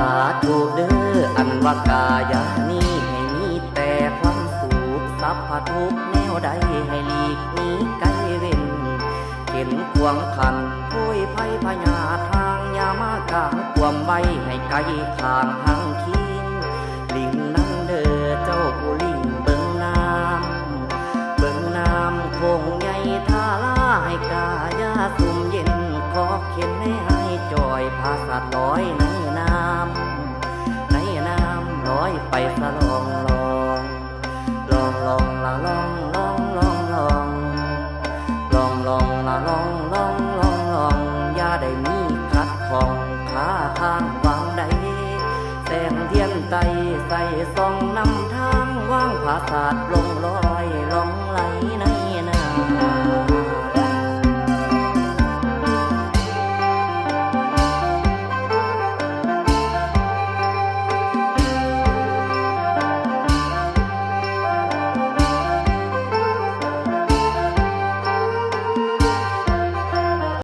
าธุเด้ออันว่ากายานี้ให้มีแต่ความสุขสัพพทุกแนวใดให้หลีกหนีไกลเว้นเห็นควงขันพุยไพ่พญาทางยามากาความไว้ให้ไกลทางหางคิงลิงนั่นเด้อเจ้าผู้ลิงเบิ่งน้ำคงใหญ่ทาลาให้กายาสุ่มเย็นขอเข็นให้จอยพาสัตว์ลอยในน้ำลอยไปสะลองละลองอย่าได้มีขัดของขาทางวางใดแสงเทียนไตใส่ส่องนำทางว่างผาศาสตร์ลงลอย